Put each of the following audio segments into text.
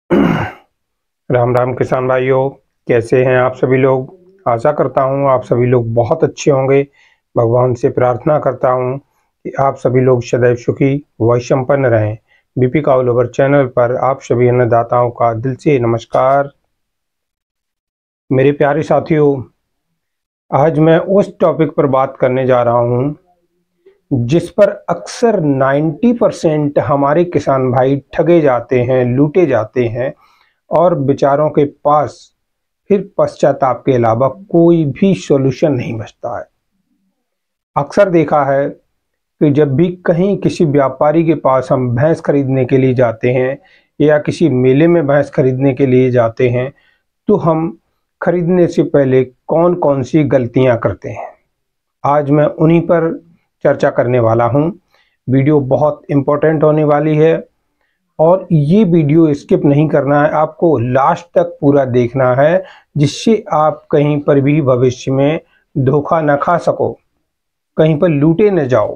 राम राम किसान भाइयों, कैसे हैं आप सभी लोग। आशा करता हूं आप सभी लोग बहुत अच्छे होंगे। भगवान से प्रार्थना करता हूं कि आप सभी लोग सदैव सुखी व संपन्न रहें। बीपी का ऑल ओवर चैनल पर आप सभी अन्नदाताओं का दिल से नमस्कार। मेरे प्यारे साथियों, आज मैं उस टॉपिक पर बात करने जा रहा हूं जिस पर अक्सर 90% हमारे किसान भाई ठगे जाते हैं, लूटे जाते हैं और बेचारों के पास फिर पश्चाताप के अलावा कोई भी सॉल्यूशन नहीं बचता है। अक्सर देखा है कि जब भी कहीं किसी व्यापारी के पास हम भैंस खरीदने के लिए जाते हैं या किसी मेले में भैंस खरीदने के लिए जाते हैं तो हम खरीदने से पहले कौन कौन सी गलतियां करते हैं, आज मैं उन्हीं पर चर्चा करने वाला हूं। वीडियो बहुत इम्पोर्टेंट होने वाली है और ये वीडियो स्किप नहीं करना है, आपको लास्ट तक पूरा देखना है जिससे आप कहीं पर भी भविष्य में धोखा न खा सको, कहीं पर लूटे न जाओ,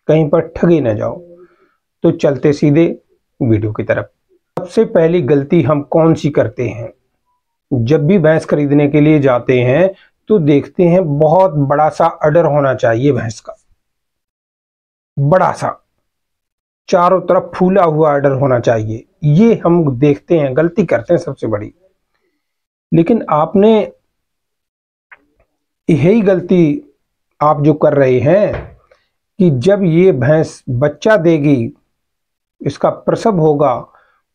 कहीं पर ठगे न जाओ। तो चलते सीधे वीडियो की तरफ। सबसे पहली गलती हम कौन सी करते हैं, जब भी भैंस खरीदने के लिए जाते हैं तो देखते हैं बहुत बड़ा सा अडर होना चाहिए भैंस का, बड़ा सा चारों तरफ फूला हुआ अडर होना चाहिए। ये हम देखते हैं, गलती करते हैं सबसे बड़ी। लेकिन आपने यही गलती आप जो कर रहे हैं कि जब ये भैंस बच्चा देगी, इसका प्रसव होगा,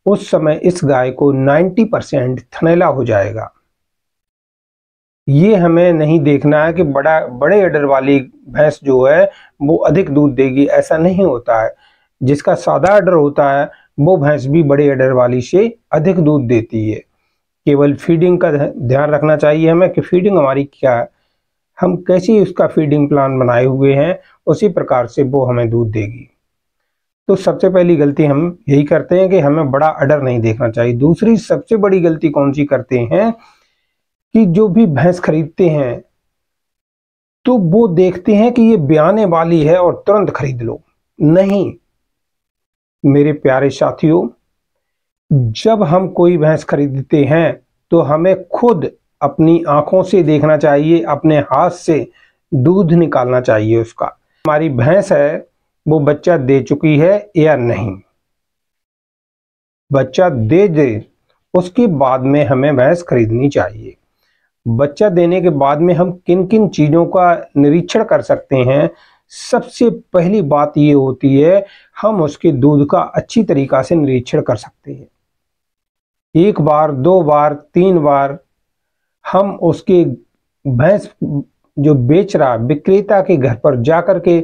उस समय इस गाय को 90% थनैला हो जाएगा। ये हमें नहीं देखना है कि बड़े अडर वाली भैंस जो है वो अधिक दूध देगी, ऐसा नहीं होता है। जिसका सादा अडर होता है वो भैंस भी बड़े अडर वाली से अधिक दूध देती है। केवल फीडिंग का ध्यान रखना चाहिए हमें कि फीडिंग हमारी क्या है, हम कैसी उसका फीडिंग प्लान बनाए हुए हैं, उसी प्रकार से वो हमें दूध देगी। तो सबसे पहली गलती हम यही करते हैं कि हमें बड़ा अडर नहीं देखना चाहिए। दूसरी सबसे बड़ी गलती कौन सी करते हैं कि जो भी भैंस खरीदते हैं तो वो देखते हैं कि ये ब्याने वाली है और तुरंत खरीद लो। नहीं मेरे प्यारे साथियों, जब हम कोई भैंस खरीदते हैं तो हमें खुद अपनी आंखों से देखना चाहिए, अपने हाथ से दूध निकालना चाहिए उसका, हमारी भैंस है वो बच्चा दे चुकी है या नहीं। बच्चा दे उसके बाद में हमें भैंस खरीदनी चाहिए। बच्चा देने के बाद में हम किन किन चीज़ों का निरीक्षण कर सकते हैं। सबसे पहली बात ये होती है, हम उसके दूध का अच्छी तरीका से निरीक्षण कर सकते हैं। एक बार, दो बार, तीन बार हम उसके भैंस जो बेच रहा विक्रेता के घर पर जाकर के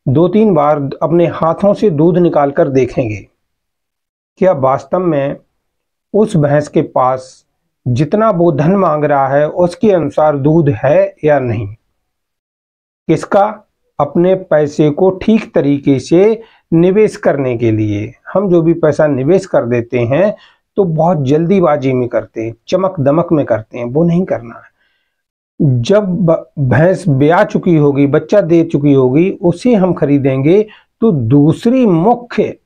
2-3 बार अपने हाथों से दूध निकाल कर देखेंगे क्या वास्तव में उस भैंस के पास जितना वो धन मांग रहा है उसके अनुसार दूध है या नहीं। इसका अपने पैसे को ठीक तरीके से निवेश करने के लिए हम जो भी पैसा निवेश कर देते हैं तो बहुत जल्दीबाजी में करते हैं, चमक दमक में करते हैं, वो नहीं करना है। जब भैंस ब्याह चुकी होगी, बच्चा दे चुकी होगी, उसे हम खरीदेंगे तो दूसरी मुख्य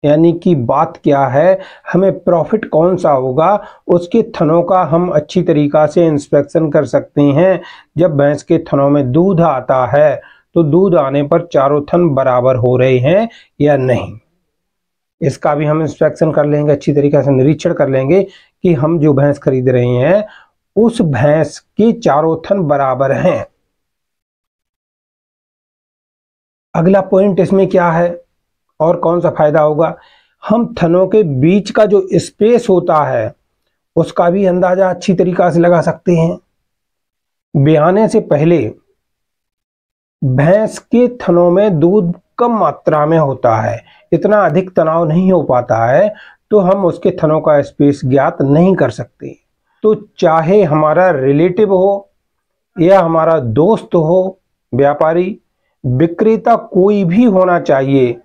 यानी कि बात क्या है, हमें प्रॉफिट कौन सा होगा, उसके थनों का हम अच्छी तरीका से इंस्पेक्शन कर सकते हैं। जब भैंस के थनों में दूध आता है तो दूध आने पर चारों थन बराबर हो रहे हैं या नहीं, इसका भी हम इंस्पेक्शन कर लेंगे, अच्छी तरीके से निरीक्षण कर लेंगे कि हम जो भैंस खरीद रहे हैं उस भैंस के चारों थन बराबर हैं। अगला पॉइंट इसमें क्या है और कौन सा फायदा होगा, हम थनों के बीच का जो स्पेस होता है उसका भी अंदाजा अच्छी तरीका से लगा सकते हैं। ब्याने से पहले भैंस के थनों में दूध कम मात्रा में होता है, इतना अधिक तनाव नहीं हो पाता है, तो हम उसके थनों का स्पेस ज्ञात नहीं कर सकते। तो चाहे हमारा रिलेटिव हो या हमारा दोस्त हो, व्यापारी, विक्रेता, कोई भी होना चाहिए,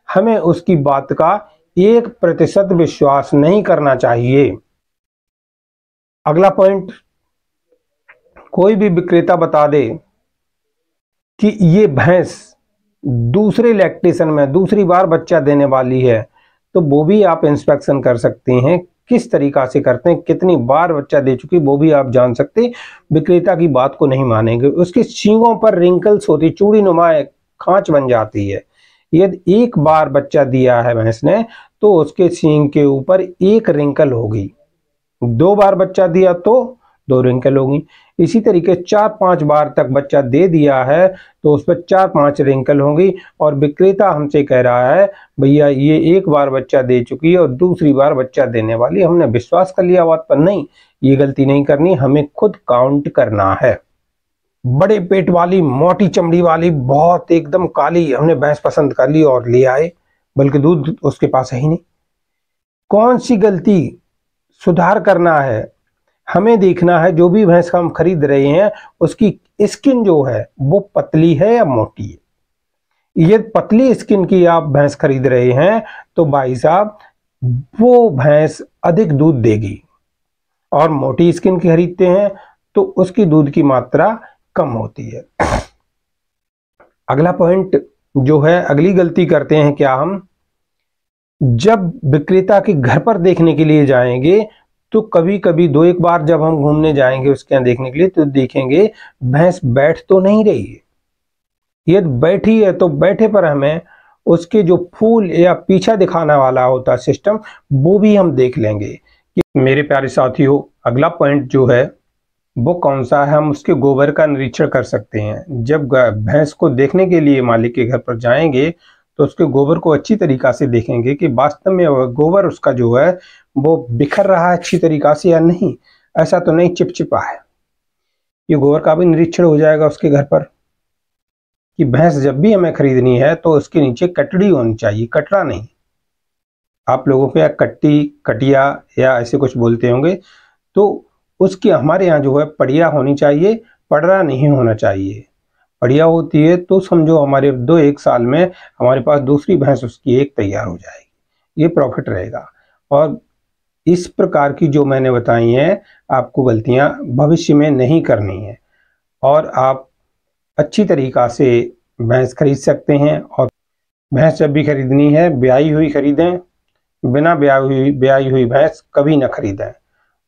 हमें उसकी बात का 1% विश्वास नहीं करना चाहिए। अगला पॉइंट, कोई भी विक्रेता बता दे कि ये भैंस दूसरे लैक्टेशन में दूसरी बार बच्चा देने वाली है तो वो भी आप इंस्पेक्शन कर सकते हैं किस तरीका से करते हैं, कितनी बार बच्चा दे चुकी वो भी आप जान सकते। विक्रेता की बात को नहीं मानेंगे। उसके सींगों पर रिंकल्स होती, चूड़ी नुमा खांच बन जाती है। यदि एक बार बच्चा दिया है भैंस ने तो उसके सींग के ऊपर एक रिंकल होगी, 2 बार बच्चा दिया तो 2 रिंकल होगी। इसी तरीके 4-5 बार तक बच्चा दे दिया है तो उस पर 4-5 रिंकल होंगी। और विक्रेता हमसे कह रहा है भैया ये एक बार बच्चा दे चुकी है और दूसरी बार बच्चा देने वाली, हमने विश्वास कर लिया बात पर। नहीं, ये गलती नहीं करनी, हमें खुद काउंट करना है। बड़े पेट वाली, मोटी चमड़ी वाली, बहुत एकदम काली हमने भैंस पसंद कर ली और ले आए, बल्कि दूध उसके पास है ही नहीं। कौन सी गलती सुधार करना है, हमें देखना है। जो भी भैंस हम खरीद रहे हैं उसकी स्किन जो है वो पतली है या मोटी है। ये पतली स्किन की आप भैंस खरीद रहे हैं तो भाई साहब वो भैंस अधिक दूध देगी, और मोटी स्किन की खरीदते हैं तो उसकी दूध की मात्रा कम होती है। अगला पॉइंट जो है, अगली गलती करते हैं क्या हम, जब विक्रेता के घर पर देखने के लिए जाएंगे तो कभी कभी 2-1 बार जब हम घूमने जाएंगे उसके यहाँ देखने के लिए तो देखेंगे भैंस बैठ तो नहीं रही है। यदि बैठी है तो बैठे पर हमें उसके जो फूल या पीछा दिखाने वाला होता सिस्टम वो भी हम देख लेंगे। कि मेरे प्यारे साथियों, अगला पॉइंट जो है वो कौन सा है, हम उसके गोबर का निरीक्षण कर सकते हैं। जब भैंस को देखने के लिए मालिक के घर पर जाएंगे तो उसके गोबर को अच्छी तरीका से देखेंगे कि वास्तव में गोबर उसका जो है वो बिखर रहा है अच्छी तरीका से या नहीं, ऐसा तो नहीं चिपचिपा है। ये गोबर का भी निरीक्षण हो जाएगा उसके घर पर। कि भैंस जब भी हमें खरीदनी है तो उसके नीचे कटड़ी होनी चाहिए, कटरा नहीं। आप लोगों के यहाँ कट्टी, कटिया या ऐसे कुछ बोलते होंगे, तो उसकी हमारे यहाँ जो है पड़िया होनी चाहिए, पड़रा नहीं होना चाहिए। पड़िया होती है तो समझो हमारे 2-1 साल में हमारे पास दूसरी भैंस उसकी एक तैयार हो जाएगी, ये प्रॉफिट रहेगा। और इस प्रकार की जो मैंने बताई हैं आपको गलतियां भविष्य में नहीं करनी है, और आप अच्छी तरीका से भैंस खरीद सकते हैं। और भैंस जब भी खरीदनी है ब्याई हुई खरीदें, बिना ब्याई हुई भैंस कभी ना खरीदें।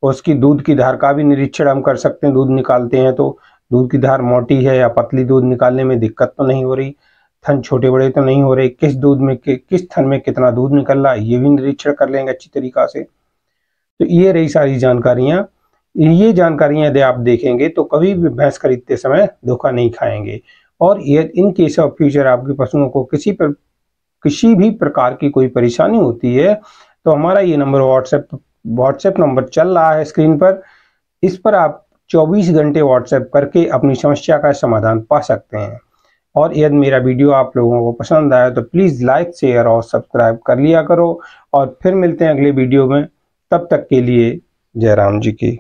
उसकी दूध की धार का भी निरीक्षण हम कर सकते हैं। दूध निकालते हैं तो दूध की धार मोटी है या पतली, दूध निकालने में दिक्कत तो नहीं हो रही, थन छोटे बड़े तो नहीं हो रहे, किस दूध में किस थन में कितना दूध निकल रहा है ये भी निरीक्षण कर लेंगे अच्छी तरीका से। तो ये रही सारी जानकारियां। ये जानकारियां यदि आप देखेंगे तो कभी भी भैंस खरीदते समय धोखा नहीं खाएंगे। और ये इन केस ऑफ फ्यूचर आपके पशुओं को किसी भी प्रकार की कोई परेशानी होती है तो हमारा ये नंबर व्हाट्सएप नंबर चल रहा है स्क्रीन पर, इस पर आप 24 घंटे व्हाट्सएप करके अपनी समस्या का समाधान पा सकते हैं। और यदि मेरा वीडियो आप लोगों को पसंद आया तो प्लीज़ लाइक, शेयर और सब्सक्राइब कर लिया करो। और फिर मिलते हैं अगले वीडियो में, तब तक के लिए जय राम जी की।